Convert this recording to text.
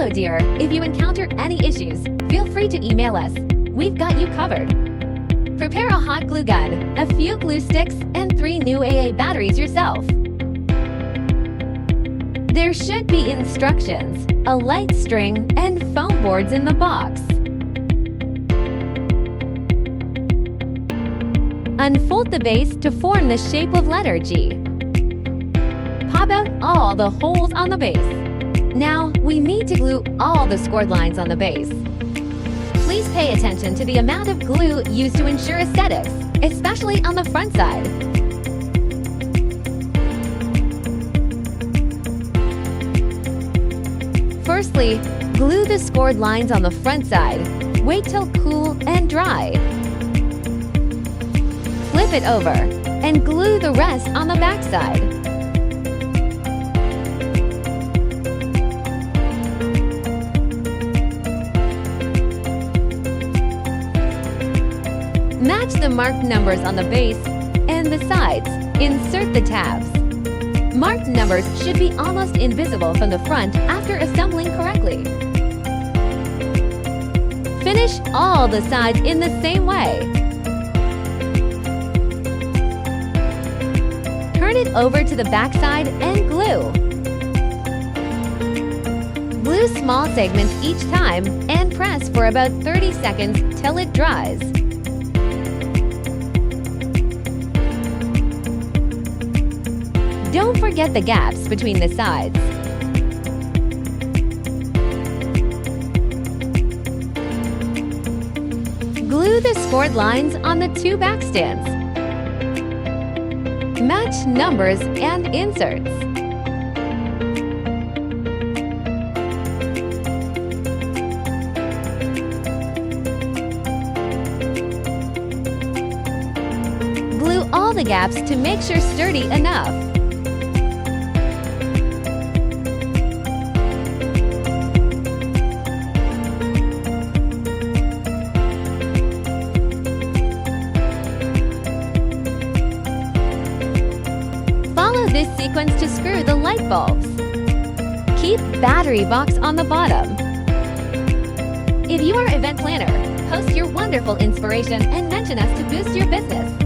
Also, dear, if you encounter any issues, feel free to email us. We've got you covered. Prepare a hot glue gun, a few glue sticks, and 3 new AA batteries yourself. There should be instructions, a light string, and foam boards in the box. Unfold the base to form the shape of letter G. Pop out all the holes on the base. Now, we need to glue all the scored lines on the base. Please pay attention to the amount of glue used to ensure aesthetics, especially on the front side. Firstly, glue the scored lines on the front side. Wait till cool and dry. Flip it over and glue the rest on the back side. Match the marked numbers on the base and the sides. Insert the tabs. Marked numbers should be almost invisible from the front after assembling correctly. Finish all the sides in the same way. Turn it over to the back side and glue. Glue small segments each time and press for about 30 seconds till it dries. Don't forget the gaps between the sides. Glue the scored lines on the 2 back stands. Match numbers and inserts. Glue all the gaps to make sure sturdy enough. Follow this sequence to screw the light bulbs. Keep battery box on the bottom. If you are an event planner, post your wonderful inspiration and mention us to boost your business.